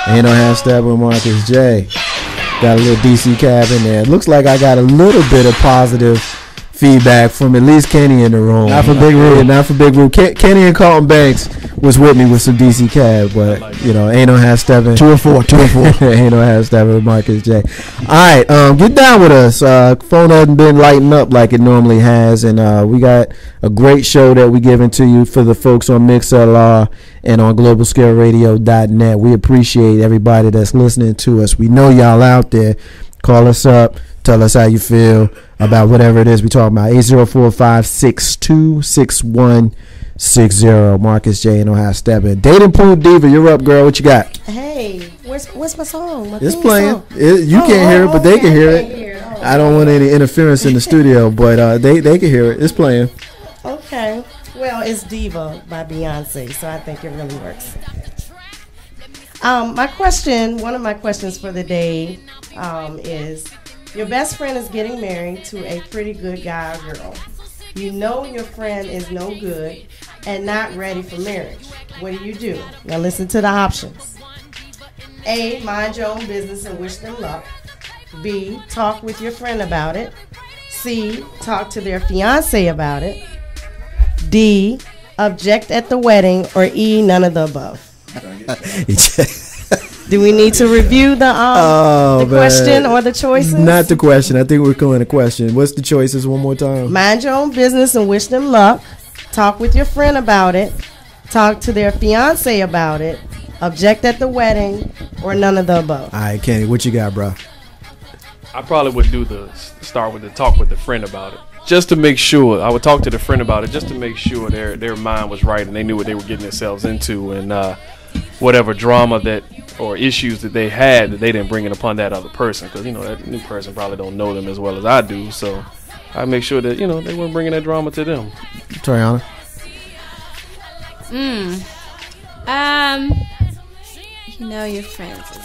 Ain't no half step with Marcus J. Got a little DC cab in there. Looks like I got a little bit of positive feedback from at least Kenny in the room. Not for Big Roo. Not for Big Roo. Kenny and Carlton Banks was with me with some DC cab, but you know, ain't no half stepping. 2 and 4. Ain't no half stepping with Marcus J. All right, get down with us. Phone hasn't been lighting up like it normally has, and we got a great show that we giving to you for the folks on MixLR and on globalscaleradio.net. We appreciate everybody that's listening to us. We know y'all out there. Call us up. Tell us how you feel about whatever it is we talking about. 804-562-6160. Marcus J and Ohio Steppin. Dating Pool Diva, you're up, girl. What you got? Hey, what's my song? It's playing. You can't hear it, but they can hear it. I don't want any interference in the studio, but they can hear it. It's playing. Okay. Well, it's Diva by Beyonce, so I think it really works. One of my questions for the day is, your best friend is getting married to a pretty good guy or girl. You know your friend is no good and not ready for marriage. What do? Now listen to the options. A, mind your own business and wish them luck. B, talk with your friend about it. C, talk to their fiance about it. D, object at the wedding. Or E, none of the above. Do we need to review the question or the choices? Not the question. I think we're calling a question. What's the choices one more time? Mind your own business and wish them luck. Talk with your friend about it. Talk to their fiance about it. Object at the wedding. Or none of the above. All right, Kenny, what you got, bro? I probably would start with the talk with the friend about it. Just to make sure, I would talk to the friend about it just to make sure their mind was right and they knew what they were getting themselves into, and whatever drama or issues that they had, that they didn't bring it upon that other person, because that new person probably don't know them as well as I do. So I make sure that they weren't bringing that drama to them. Tariana. You know your friends.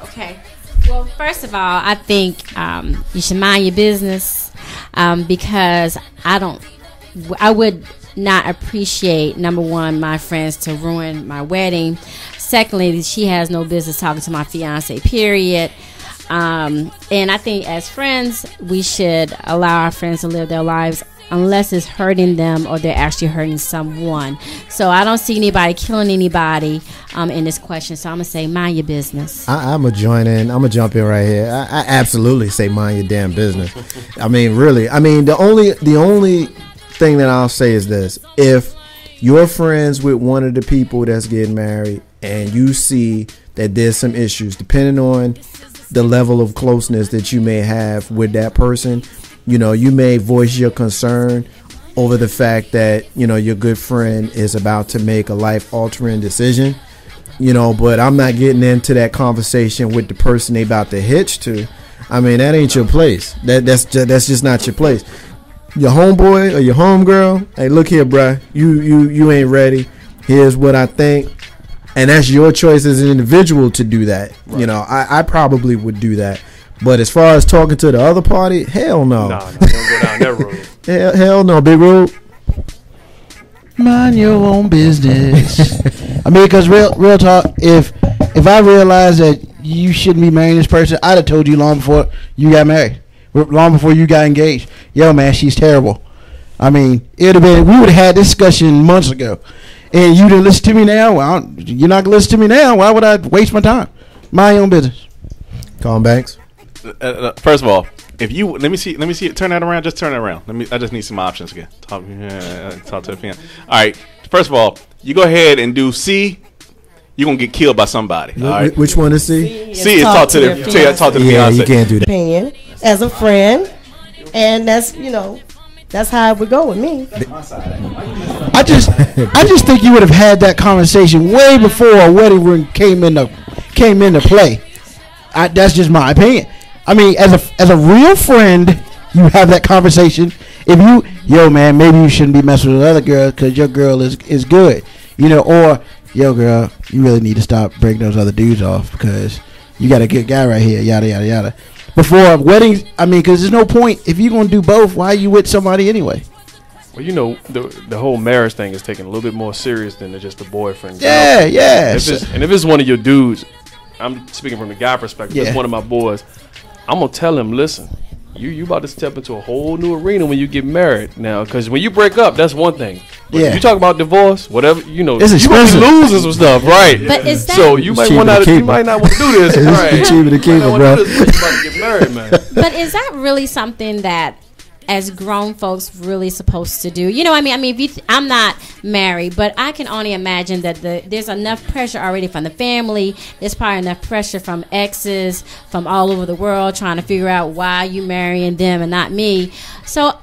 Okay. Well, first of all, I think you should mind your business, because I would not appreciate, number one, my friends to ruin my wedding. Secondly, she has no business talking to my fiance, period. And I think as friends, we should allow our friends to live their lives unless it's hurting them or they're actually hurting someone. So I don't see anybody killing anybody in this question. So I'm going to say mind your business. I'm going to join in. I'm going to jump in right here. I absolutely say mind your damn business. I mean, really. I mean, the only thing that I'll say is this. If you're friends with one of the people that's getting married and you see that there's some issues, depending on the level of closeness that you may have with that person, you may voice your concern over the fact that, your good friend is about to make a life-altering decision, but I'm not getting into that conversation with the person they about to hitch to. I mean, that ain't your place. That's just not your place. Your homeboy or your homegirl, hey, look here, bruh, you ain't ready. Here's what I think. And that's your choice as an individual to do that. Right. I probably would do that. But as far as talking to the other party, hell no. No, don't go down that road. hell no, Big Road. Mind your own business. I mean, because real talk, if I realized that you shouldn't be marrying this person, I'd have told you long before you got married, long before you got engaged. Yo, man, she's terrible. I mean, we would have had this discussion months ago. And you didn't listen to me now? Well, you're not going to listen to me now. Why would I waste my time? Mind your own business. Colin Banks. First of all, if you let me see it. Turn that around. Just turn it around. I just need some options again. Talk to the fan. All right. First of all, you go ahead and do C. You're gonna get killed by somebody. All right. Which one is C? C is talk to the fiance. Yeah, you can't do that. Opinion as a friend, and that's how it would go with me. I just think you would have had that conversation way before a wedding ring came into play. That's just my opinion. I mean, as a real friend, you have that conversation. If man, maybe you shouldn't be messing with other girls because your girl is good, or yo, girl, you really need to stop breaking those other dudes off because you got a good guy right here, yada yada yada. Before weddings, I mean, because there's no point if you're gonna do both. Why are you with somebody anyway? Well, the whole marriage thing is taken a little bit more serious than just a boyfriend. Yeah. And if it's one of your dudes, I'm speaking from the guy perspective. Yeah. It's one of my boys. I'm gonna tell him, listen, you about to step into a whole new arena when you get married now, because when you break up, that's one thing. But Yeah. you talk about divorce, whatever, you know, It's you might expensive. be losing some stuff, right? But is that So you It's might cheaper want to to, keep you it. might not want to do this, right? It's cheaper to keep You might it, not bro. wanna do this when you about to get married, man. But is that really something that as grown folks really supposed to do? You know what I mean? I mean, if you I'm not married, but I can only imagine that there's enough pressure already from the family. There's probably enough pressure from exes from all over the world trying to figure out why you marrying them and not me. So,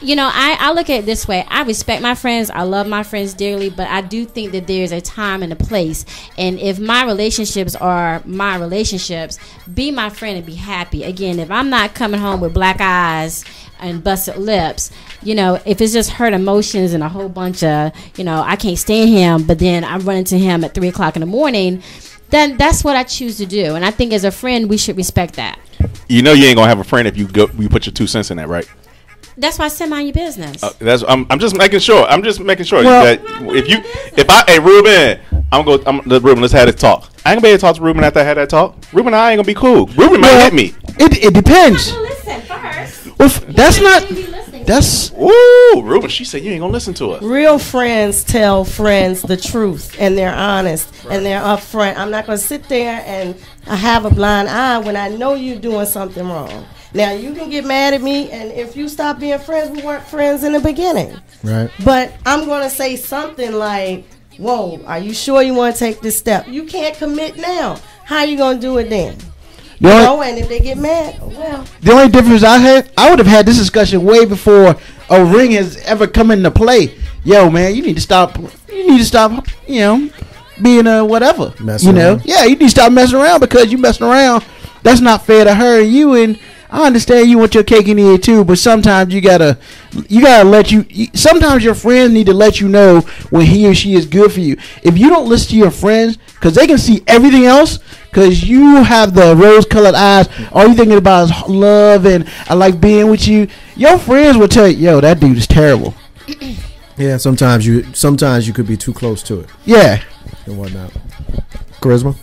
you know, I look at it this way. I respect my friends. I love my friends dearly, but I do think that there's a time and a place. And if my relationships are my relationships, be my friend and be happy. Again, if I'm not coming home with black eyes and busted lips, you know, if it's just hurt emotions and a whole bunch of, you know, I can't stand him, but then I run into him at 3 o'clock in the morning, then that's what I choose to do. And I think as a friend, we should respect that. You know you ain't gonna have a friend if you put your 2 cents in that, right? That's why I said mind your business. I'm just making sure. I'm just making sure Well- that hey Ruben, Ruben, let's have this talk. I ain't gonna be able to talk to Ruben after I had that talk. Ruben and I ain't gonna be cool. Ruben might hit me. It depends. Listen first. Well, that's not. That's Ooh, Ruben, she said you ain't gonna listen to us. Real friends tell friends the truth, and they're honest, and they're upfront. I'm not going to sit there and have a blind eye when I know you're doing something wrong. Now, you can get mad at me, and if you stop being friends, we weren't friends in the beginning. Right. But I'm going to say something like, whoa, are you sure you want to take this step? You can't commit now. How are you going to do it then? the only, No, and if they get mad, well, the only difference I would have had this discussion way before a ring has ever come into play. Yo, man, you need to stop. You know, being a whatever. Messing you know, around. yeah, you need to stop messing around because you messing around. That's not fair to her and you. And I understand you want your cake and eat it too, but sometimes you gotta let sometimes your friends need to let you know when he or she is good for you. If you don't listen to your friends, because they can see everything else, because you have the rose-colored eyes, all you thinking about is love and I like being with you. Your friends will tell you, yo, that dude is terrible. Yeah, sometimes you could be too close to it Yeah. and whatnot. Charisma.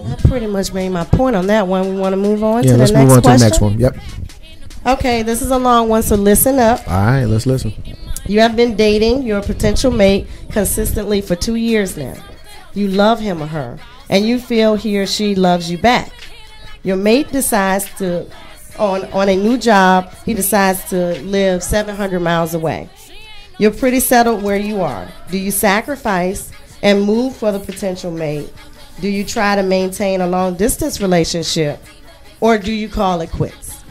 I pretty much made my point on that one. We want to move on Yeah, to let's the move next on to the question. next one. Yep. Okay, this is a long one, so listen up. All right, let's listen. You have been dating your potential mate consistently for 2 years now. You love him or her, and you feel he or she loves you back. Your mate decides to, on a new job, he decides to live 700 miles away. You're pretty settled where you are. Do you sacrifice and move for the potential mate? Do you try to maintain a long distance relationship, or do you call it quits?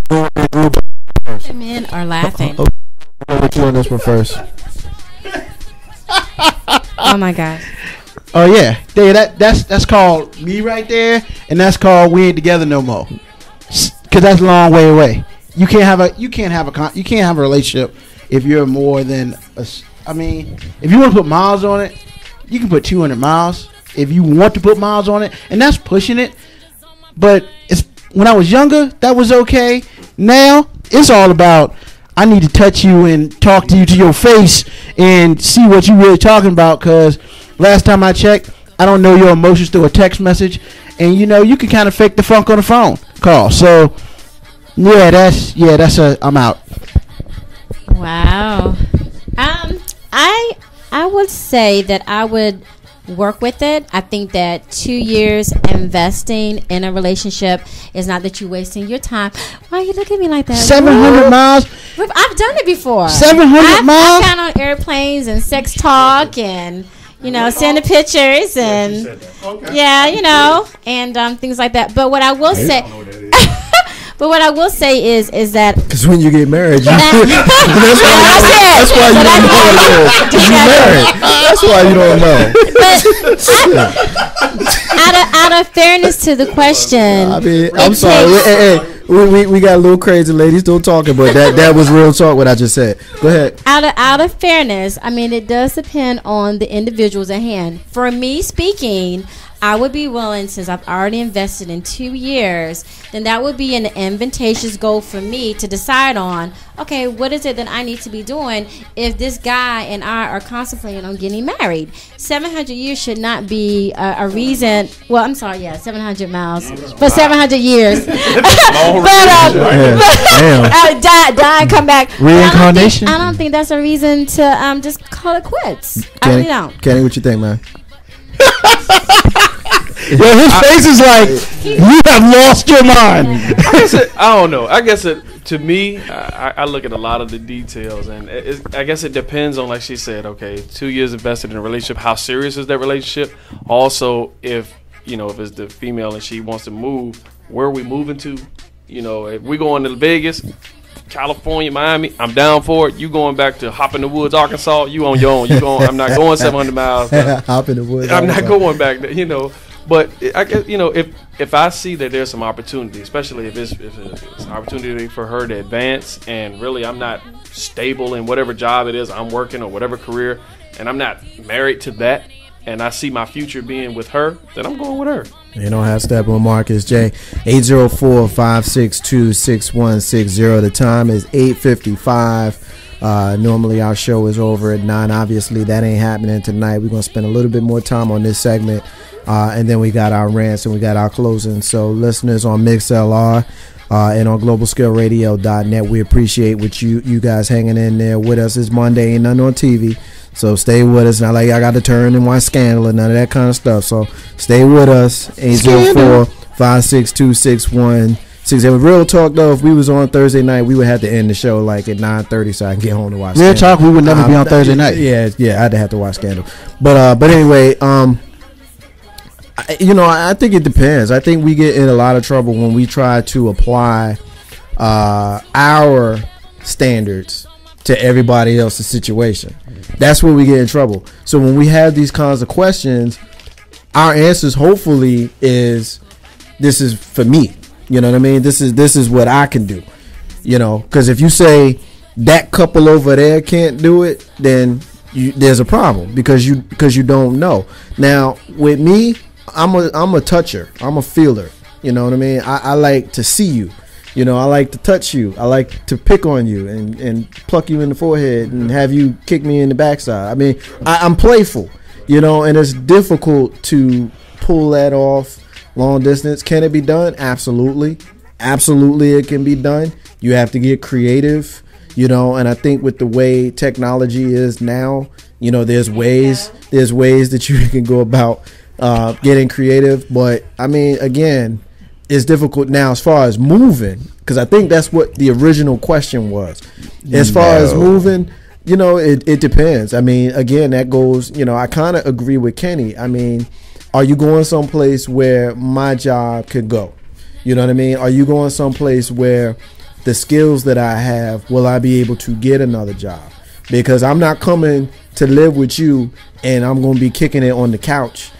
The men are laughing. I'll put you on this one first. Oh my gosh. Oh yeah. That's called me right there, and that's called we ain't together no more. Cause that's a long way away. You can't have a relationship if you're more than I mean, if you want to put miles on it, you can put 200 miles if you want to put miles on it, and that's pushing it. But it's when I was younger, that was okay. Now it's all about I need to touch you and talk to you to your face and see what you really talking about. Cause last time I checked, I don't know your emotions through a text message, and you know you can kind of fake the funk on the phone call. So I'm out. Wow. I would say that I would work with it. I think that 2 years investing in a relationship is not that you're wasting your time. Why you look at me like that? 700 miles. I've done it before. 700 miles? I've gone on airplanes and sex talk and, you know, send the pictures and, yeah, you know, and things like that. But what I will say... But what I will say is that Because when you get married, that's why you don't know. You're married. That's why you don't know. But out of fairness to the question, I mean, I'm sorry. Hey, we got a little crazy ladies still talking, but that was real talk. What I just said. Go ahead. Out of fairness, I mean, it does depend on the individuals at hand. For me speaking, I would be willing, since I've already invested in 2 years, then that would be an advantageous goal for me to decide on, okay, what is it that I need to be doing if this guy and I are contemplating on getting married? 700 years should not be a reason. Well, I'm sorry, 700 miles for 700 years. Die and come back. Reincarnation? I don't think that's a reason to just call it quits. I really don't. Kenny, what you think, man? Well, his face is like, you have lost your mind. I don't know. I guess to me, I look at a lot of the details, and I guess it depends on, like she said, okay, 2 years invested in a relationship. How serious is that relationship? Also, if it's the female and she wants to move, where are we moving to? If we going to Vegas, California, Miami, I'm down for it. You going back to Hop in the Woods, Arkansas? You on your own. I'm not going 700 miles. Hop in the Woods. I'm not going back there. But I guess if I see that there's some opportunity, especially if it's an opportunity for her to advance, and really I'm not stable in whatever job it is I'm working or whatever career, and I'm not married to that, and I see my future being with her, then I'm going with her. You know how Steppin with Marcus J. 804-562-6160. The time is 8:55. Normally our show is over at 9. Obviously that ain't happening tonight. We're gonna spend a little bit more time on this segment, and then we got our rants and we got our closing. So listeners on MixLR and on globalscaleradio.net, we appreciate what you guys hanging in there with us. It's Monday, ain't nothing on TV, so stay with us. Not like I got to turn and watch Scandal and none of that kind of stuff. So stay with us. 804-562-6160. Real talk though, if we was on Thursday night, we would have to end the show like at 9:30 so I can get home to watch Real Scandal. talk, we would never be on Thursday night. Yeah, I'd have to watch Scandal. But anyway, I think it depends. I think we get in a lot of trouble when we try to apply our standards to everybody else's situation. That's where we get in trouble. So when we have these kinds of questions, our answers hopefully is, this is for me. You know what I mean? This is what I can do. Because if you say that couple over there can't do it, then there's a problem because you don't know. Now with me, I'm a toucher. I'm a feeler. You know what I mean? I like to see you. I like to touch you. I like to pick on you and pluck you in the forehead and have you kick me in the backside. I mean, I'm playful. And it's difficult to pull that off long distance. Can it be done? Absolutely. Absolutely it can be done. You have to get creative, and I think with the way technology is now, there's ways that you can go about getting creative. But I mean, again, it's difficult now as far as moving, because I think that's what the original question was. As far as moving, it depends. I mean, again, that goes, I kind of agree with Kenny. I mean, are you going someplace where my job could go? You know what I mean? Are you going someplace where the skills that I have, will I be able to get another job? Because I'm not coming to live with you and I'm going to be kicking it on the couch,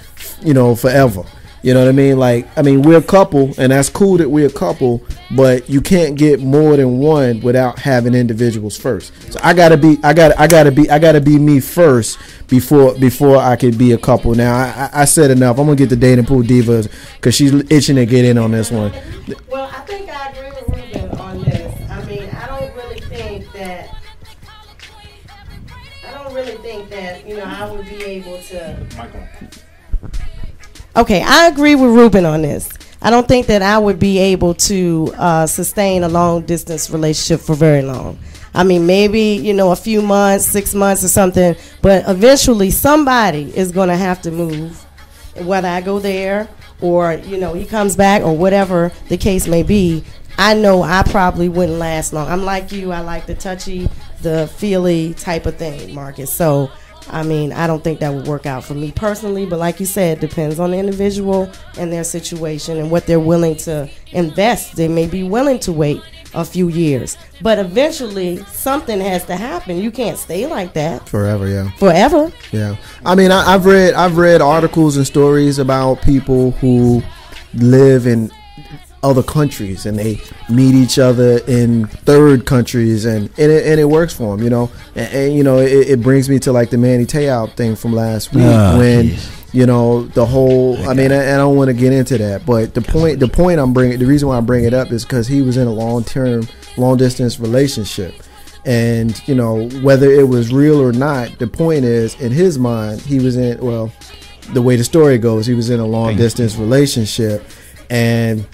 forever. You know what I mean? Like, we're a couple, and that's cool that we're a couple, but you can't get more than one without having individuals first. So I gotta be me first before I could be a couple. Now I said enough. I'm gonna get the dating pool divas because she's itching to get in on this one. Well, I think I agree with Ruben on this. I mean, I don't really think that I would be able to. Okay, I agree with Ruben on this. I don't think that I would be able to sustain a long distance relationship for very long. I mean, maybe, a few months, 6 months or something, but eventually somebody is going to have to move, whether I go there or, he comes back or whatever the case may be. I know I probably wouldn't last long. I'm like you. I like the touchy, the feely type of thing, Marcus. So, I mean, I don't think that would work out for me personally, but like you said, it depends on the individual and their situation and what they're willing to invest. They may be willing to wait a few years, but eventually something has to happen. You can't stay like that forever. Yeah. I mean, I've read articles and stories about people who live in other countries and they meet each other in third countries and it works for them, and it brings me to like the Manny Te'o thing from last week the whole. I mean, I don't want to get into that, but the reason why I bring it up is because he was in a long distance relationship, and whether it was real or not, the point is, in his mind, he was in. Well, the way the story goes, he was in a long distance relationship, and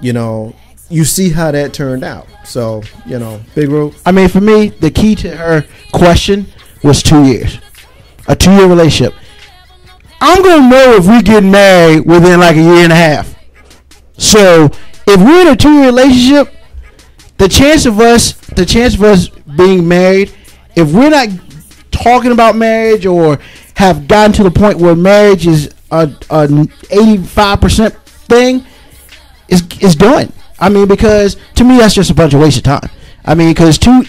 you see how that turned out. So Big Rope. I mean, for me, the key to her question was 2 years, a 2-year relationship. I'm gonna know if we get married within like a year and a half. So if we're in a 2-year relationship, the chance of us being married, if we're not talking about marriage or have gotten to the point where marriage is a 85% thing, is done. I mean, because to me that's just a bunch of wasted time. I mean, because 1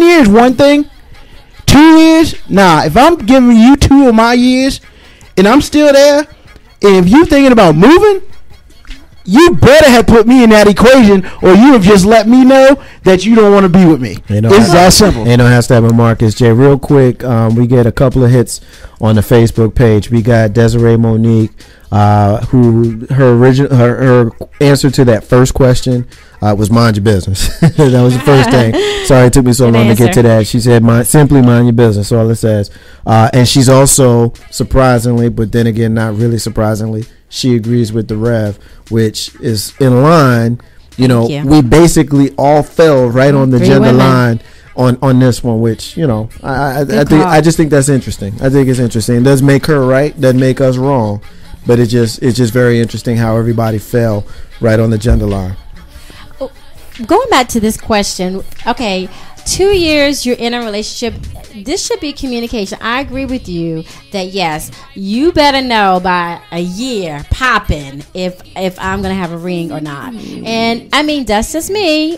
year is one thing. 2 years, nah. If I'm giving you 2 of my years and I'm still there, and if you thinking about moving, you better have put me in that equation, or you have just let me know that you don't want to be with me. It's that simple. Ain't no hashtag with Marcus J. Real quick, we get a couple of hits on the Facebook page. We got Desiree Monique, who her answer to that first question was mind your business. That was the first thing. Sorry it took me so long to get to that. She said simply mind your business, all it says. And she's also, surprisingly, but then again not really surprisingly, she agrees with the Rev, which is in line. We basically all fell right on the gender line on this one, which I just think that's interesting. I think it's interesting. It does make her right, doesn't make us wrong, but it's just very interesting how everybody fell right on the gender line. Going back to this question, okay, 2 years you're in a relationship, this should be communication. I agree with you that yes, you better know by a year popping if I'm gonna have a ring or not. And I mean, that's just me.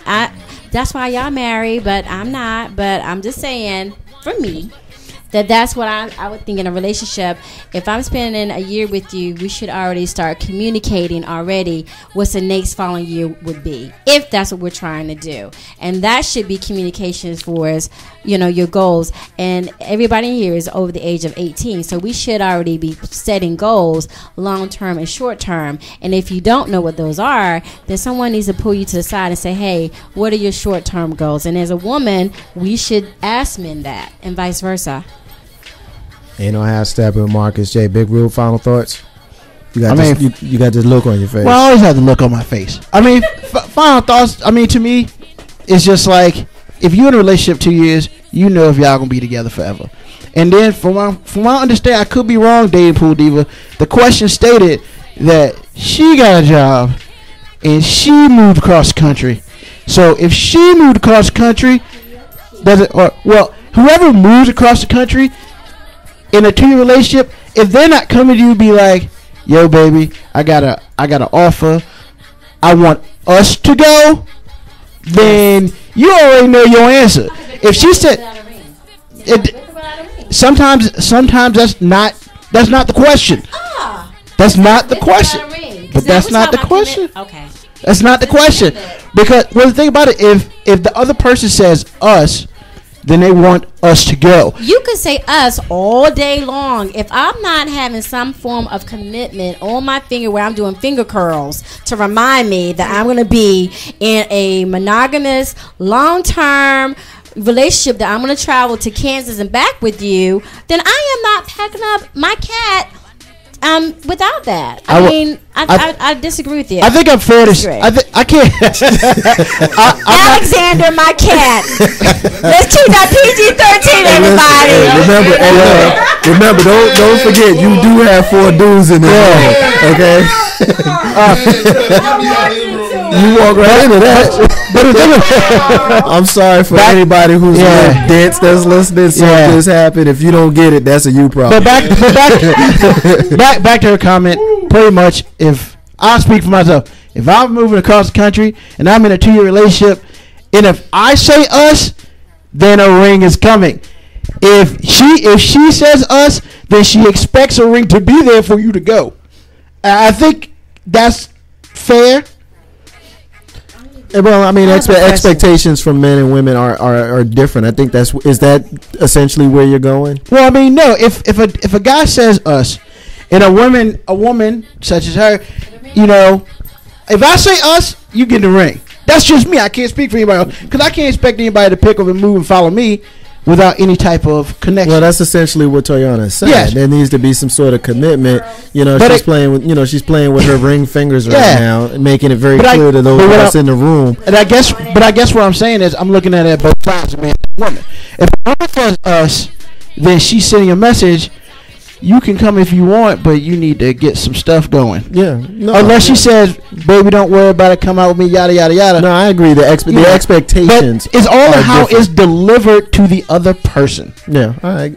That's why y'all married, but I'm not. But I'm just saying, for me, that's what I would think in a relationship. If I'm spending a year with you, we should already start communicating already what's the next following year would be, if that's what we're trying to do. And that should be communications for us, your goals. And everybody here is over the age of 18, so we should already be setting goals, long term and short term. And if you don't know what those are, then someone needs to pull you to the side and say, hey, what are your short term goals? And as a woman, we should ask men that, and vice versa. Ain't no hashtag with Marcus J. Big Rule, final thoughts? You got this look on your face. Well, I always have the look on my face. I mean, final thoughts, I mean, to me, it's just like, if you're in a relationship 2 years, you know if y'all going to be together forever. And then, from my understanding, I could be wrong, Dating Pool Diva, the question stated that she got a job and she moved across the country. So, if she moved across the country, whoever moves across the country in a 2-year relationship, if they're not coming to you be like, yo baby, I got an offer, I want us to go, then you already know your answer. If she said sometimes that's not the question. That's not the question. But that's not the question. Okay. That's not the question. Because the thing about it, if the other person says us, then they want us to go. You could say us all day long. If I'm not having some form of commitment on my finger where I'm doing finger curls to remind me that I'm going to be in a monogamous, long-term relationship, that I'm going to travel to Kansas and back with you, then I am not packing up my cat without that. I disagree with you. I think I'm fair to say. I can't. Alexander, my cat. Let's keep that PG-13, everybody. Remember, don't forget, you do have 4 dudes in there. Okay. You walk right into that. I'm sorry for anybody who's dense that's listening. So this happened. If you don't get it, that's a you problem. But back to her comment. Pretty much, if I speak for myself, if I'm moving across the country and I'm in a 2-year relationship, and if I say us, then a ring is coming. If she says us, then she expects a ring to be there for you to go. I think that's fair. Well, I mean, expectations from men and women are different. I think is that essentially where you're going? Well, I mean, no. If a guy says us, And a woman such as her, you know, if I say us, you get in the ring. That's just me. I can't speak for anybody else because I can't expect anybody to pick up and move and follow me without any type of connection. Well, that's essentially what Toyana is saying. Yes. There needs to be some sort of commitment. You know, she's playing with her ring fingers right now, making it very clear to those of us in the room. And I guess what I'm saying is I'm looking at it both sides, man and woman. If a woman says us, then she's sending a message. You can come if you want, but you need to get some stuff going. Yeah. No, unless she says, "Baby, don't worry about it. Come out with me." Yada yada yada. No, I agree. The expectations. But it's all how it's delivered to the other person. Yeah. All right.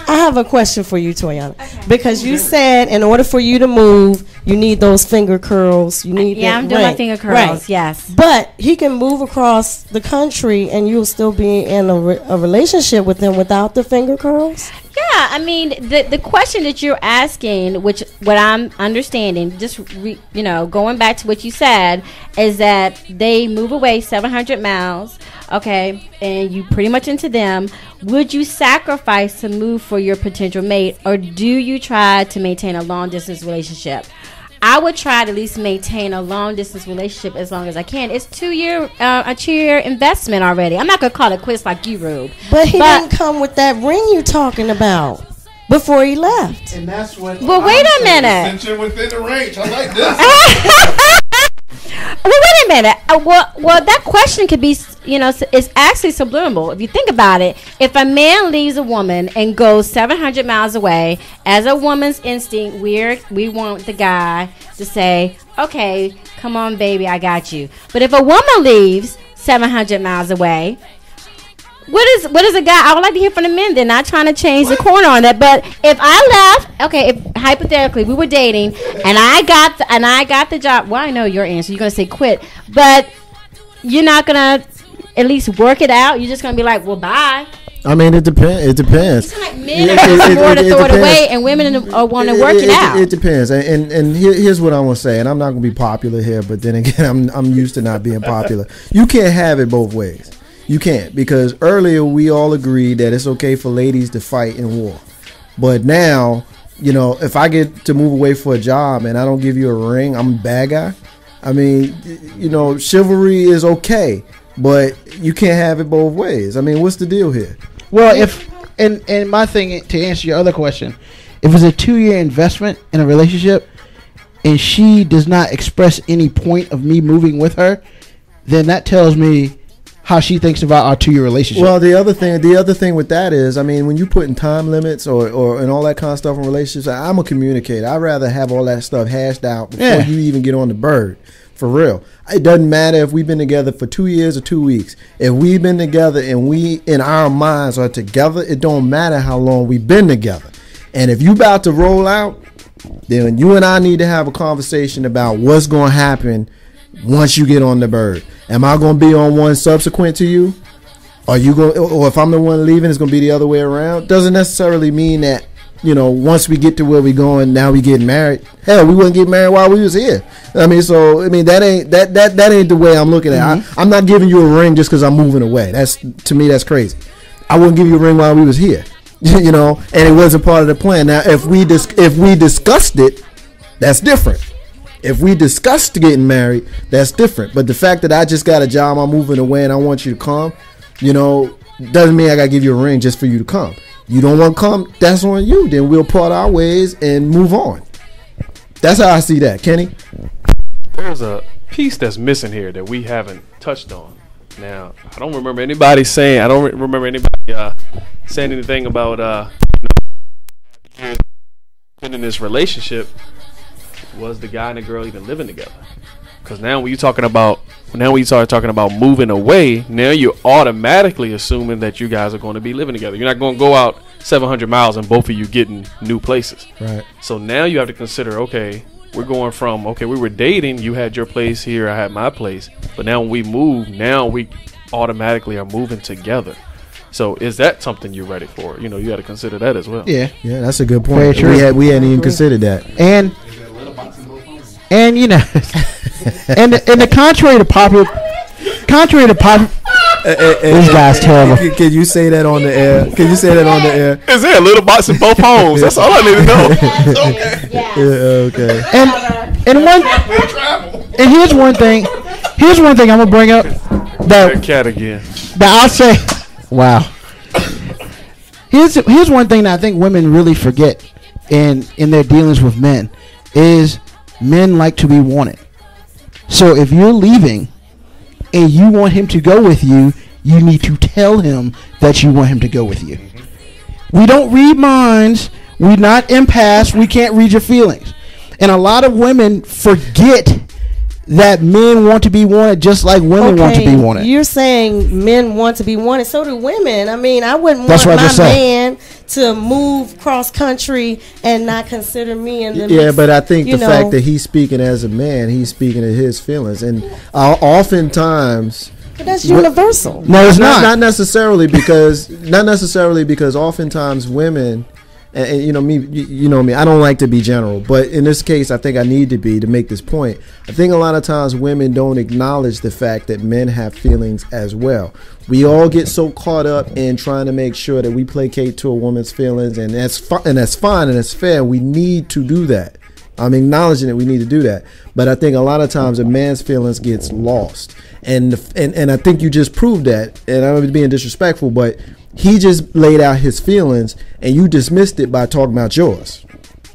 I have a question for you, Toyana, because you said in order for you to move, you need those finger curls. You need I'm doing my finger curls. Right. Yes, but he can move across the country, and you'll still be in a relationship with him without the finger curls. Yeah, I mean the question that you're asking, which what I'm understanding, just going back to what you said, is that they move away 700 miles, okay, and you pretty much into them. Would you sacrifice to move for your potential mate, or do you try to maintain a long distance relationship? I would try to at least maintain a long distance relationship as long as I can. It's a 2-year investment already. I'm not gonna call it quits like you, Rube. But he didn't come with that ring you talking about before he left. And that's what. Well, wait a minute. Extension within the range. I like this. Well, wait a minute. Well, that question could be, is actually subliminal. If you think about it, if a man leaves a woman and goes 700 miles away, as a woman's instinct, we want the guy to say, "Okay, come on, baby, I got you." But if a woman leaves 700 miles away, what is a guy? I would like to hear from the men. They're not trying to change the corner on that. But if I left, okay, if hypothetically we were dating and I got the job, well, I know your answer. You're gonna say quit, but you're not gonna at least work it out. You're just gonna be like, well, bye. I mean, it depends. It depends. It's like men are more to throw it away, and women want to work it out. It depends. And here's what I want to say. And I'm not gonna be popular here, but then again, I'm used to not being popular. You can't have it both ways. You can't, because earlier we all agreed that it's okay for ladies to fight in war. But now, if I get to move away for a job and I don't give you a ring, I'm a bad guy. I mean, chivalry is okay, but you can't have it both ways. I mean, what's the deal here? Well, and my thing, to answer your other question, if it's a 2-year investment in a relationship and she does not express any point of me moving with her, then that tells me how she thinks about our 2-year relationship. Well, the other thing with that is, I mean, when you put in time limits or and all that kind of stuff in relationships, I'm a communicator. I'd rather have all that stuff hashed out before you even get on the bird. For real. It doesn't matter if we've been together for 2 years or 2 weeks. If we've been together and we in our minds are together, it don't matter how long we've been together. And if you about to roll out, then you and I need to have a conversation about what's going to happen once you get on the bird. Am I going to be on one subsequent to you? Are you going, or if I'm the one leaving, it's going to be the other way around? Doesn't necessarily mean that, once we get to where we going, now we getting married. Hell, we wouldn't get married while we was here. I mean, that ain't the way I'm looking at it. I'm not giving you a ring just because I'm moving away. To me, that's crazy. I wouldn't give you a ring while we was here, and it wasn't part of the plan. Now, if we discussed it, that's different. If we discussed getting married, that's different. But the fact that I just got a job, I'm moving away, and I want you to come, doesn't mean I got to give you a ring just for you to come. You don't want to come, that's on you. Then we'll part our ways and move on. That's how I see that. Kenny? There's a piece that's missing here that we haven't touched on. Now, I don't remember anybody saying anything about been in this relationship. Was the guy and the girl even living together? Because now when you start talking about moving away, now you're automatically assuming that you guys are going to be living together. You're not going to go out 700 miles and both of you getting new places. Right. So now you have to consider, okay, we're going from, we were dating, you had your place here, I had my place, but now when we move, now we automatically are moving together. So is that something you're ready for? You got to consider that as well. Yeah, that's a good point. We hadn't even considered that. And and and the contrary to popular This guy's terrible. Can you say that on the air? Can you say that on the air? Is there a little box in both homes? That's all I need to know. Yeah, okay. And here's one thing. Here's one thing I'm gonna bring up That cat again. that I'll say. Wow. Here's one thing that I think women really forget in their dealings with men is men like to be wanted. So if you're leaving and you want him to go with you, you need to tell him that you want him to go with you. We don't read minds. We're not empaths. We can't read your feelings. And a lot of women forget that men want to be wanted just like women want to be wanted. You're saying men want to be wanted. So do women. I mean, I wouldn't That's want what I just my said. man to move cross country and not consider me in the Yeah, mix, but I think you the know. fact that he's speaking as a man, he's speaking of his feelings, and oftentimes. But that's universal. No, it's not. Not necessarily because oftentimes women, and you know me, you know me. I don't like to be general, but in this case, I think I need to be to make this point. I think a lot of times women don't acknowledge the fact that men have feelings as well. We all get so caught up in trying to make sure that we placate to a woman's feelings, and that's fine and that's fair. We need to do that. I'm acknowledging that we need to do that, but I think a lot of times a man's feelings gets lost, and I think you just proved that. And I'm being disrespectful, but he just laid out his feelings, and you dismissed it by talking about yours.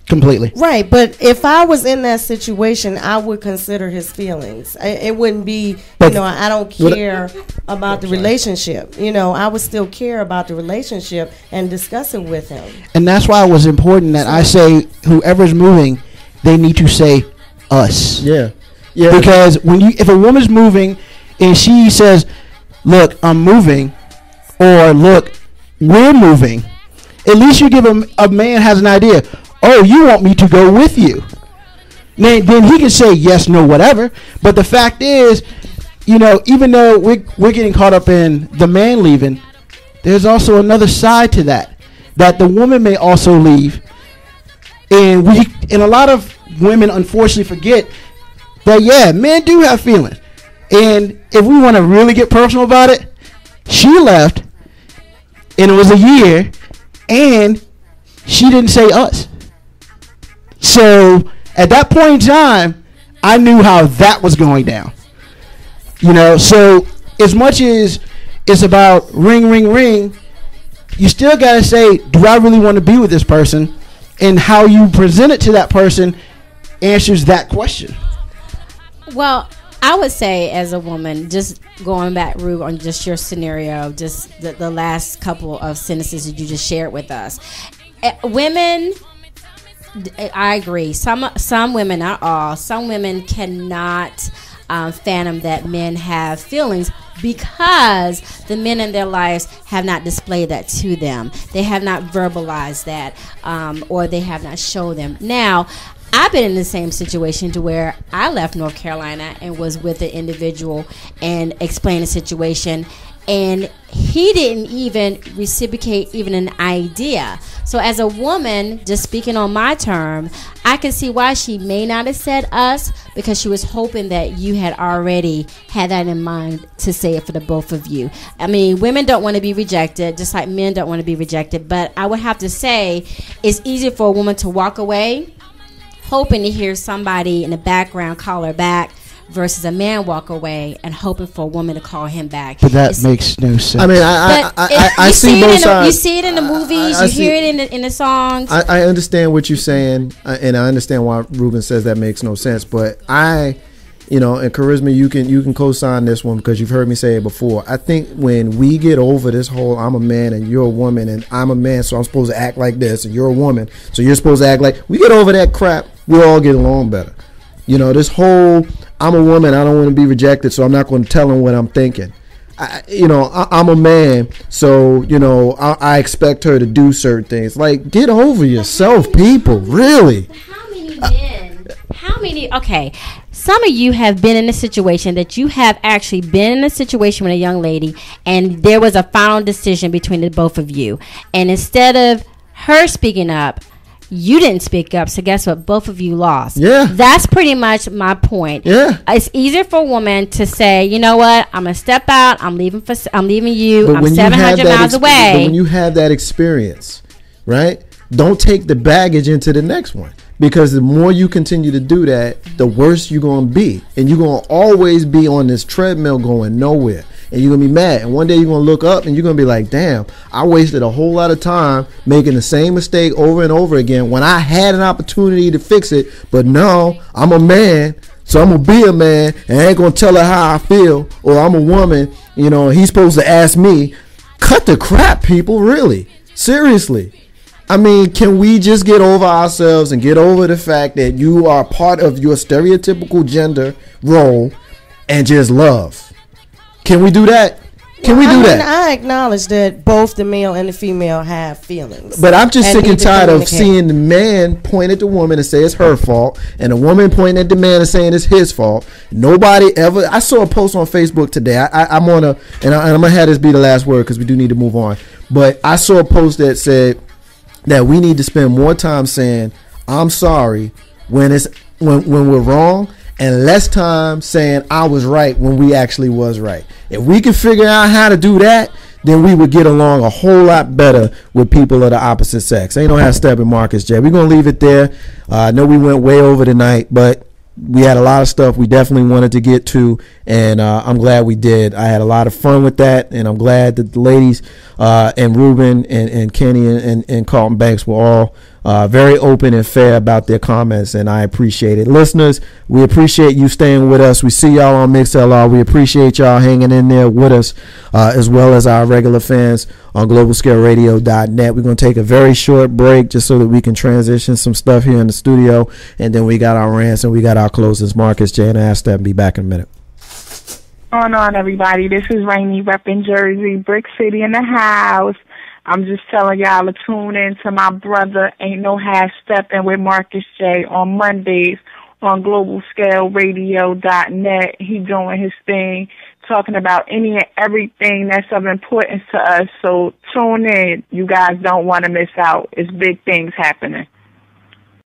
Completely. Right, but if I was in that situation, I would consider his feelings. It wouldn't be, I don't care about the relationship. I would still care about the relationship and discuss it with him. And that's why it was important that I say whoever's moving, they need to say us. Yeah. Because if a woman's moving and she says, "Look, I'm moving," or "Look, we're moving," at least you give a man has an idea. Oh, you want me to go with you? Then he can say yes, no, whatever. But the fact is, even though we're getting caught up in the man leaving, there's also another side to that the woman may also leave. And a lot of women unfortunately forget that men do have feelings. And if we want to really get personal about it, she left and it was a year and she didn't say us. So at that point in time, I knew how that was going down. So as much as it's about ring, ring, ring, you still got to say, do I really want to be with this person? And how you present it to that person answers that question. Well, I would say as a woman, just going back, Rue, on just your scenario, just the last couple of sentences that you just shared with us. Women, I agree. Some women, not all, some women cannot fathom that men have feelings because the men in their lives have not displayed that to them. They have not verbalized that, or they have not shown them. Now, I've been in the same situation to where I left North Carolina and was with an individual and explained the situation, and he didn't even reciprocate even an idea. So as a woman, just speaking on my term, I can see why she may not have said us, because she was hoping that you had already had that in mind to say it for the both of you. I mean, women don't want to be rejected, just like men don't want to be rejected. But I would have to say it's easier for a woman to walk away hoping to hear somebody in the background call her back versus a man walk away and hoping for a woman to call him back. But that makes no sense. I mean, I see both sides. You see it in the movies. You hear it in the songs. I understand what you're saying, and I understand why Ruben says that makes no sense. But and Charisma, you can co-sign this one because you've heard me say it before. I think when we get over this whole I'm a man and you're a woman and I'm a man, so I'm supposed to act like this, and you're a woman, so you're supposed to act like, we get over that crap, we'll all get along better. This whole I'm a woman, I don't want to be rejected, so I'm not going to tell him what I'm thinking. I'm a man, so I expect her to do certain things. Like, get over yourself, people. Really. How many men? Okay. Some of you have been in a situation that you have actually been in a situation with a young lady, and there was a final decision between the both of you, and instead of her speaking up, you didn't speak up, so guess what? Both of you lost. Yeah. That's pretty much my point. Yeah. It's easier for a woman to say, you know what, I'm gonna step out. I'm leaving you. But I'm when 700 miles away. But when you have that experience, right? Don't take the baggage into the next one. Because the more you continue to do that, the worse you're going to be. And you're going to always be on this treadmill going nowhere. And you're going to be mad. And one day you're going to look up and you're going to be like, damn, I wasted a whole lot of time making the same mistake over and over again when I had an opportunity to fix it. But no, I'm a man, so I'm going to be a man and I ain't going to tell her how I feel. Or I'm a woman, you know, he's supposed to ask me. Cut the crap, people, really. Seriously. I mean, can we just get over ourselves and get over the fact that you are part of your stereotypical gender role and just love? Can we do that? Can we do that? I acknowledge that both the male and the female have feelings. But I'm just sick and tired of seeing the man point at the woman and say it's her fault, and the woman pointing at the man and saying it's his fault. Nobody ever. I saw a post on Facebook today. I'm on a, and I'm gonna have this be the last word because we do need to move on. But I saw a post that said that we need to spend more time saying I'm sorry when we're wrong, and less time saying I was right when we actually was right. If we can figure out how to do that, then we would get along a whole lot better with people of the opposite sex. Ain't no half stepping, Marcus J. We're gonna leave it there. I know we went way over tonight, but we had a lot of stuff we definitely wanted to get to, and I'm glad we did. I had a lot of fun with that, and I'm glad that the ladies and Ruben and Kenny and Carlton Banks were all very open and fair about their comments, and I appreciate it. Listeners, we appreciate you staying with us. We see y'all on MixLR. We appreciate y'all hanging in there with us, as well as our regular fans on globalscaleradio.net. We're going to take a very short break just so that we can transition some stuff here in the studio, and then we got our rants and we got our closings. Marcus J. and Ask That and be back in a minute. Going on, everybody? This is Rainey repping Jersey, Brick City in the house. I'm just telling y'all to tune in to my brother Ain't No Half Steppin' with Marcus J on Mondays on globalscaleradio.net. He doing his thing, talking about any and everything that's of importance to us. So tune in. You guys don't want to miss out. It's big things happening.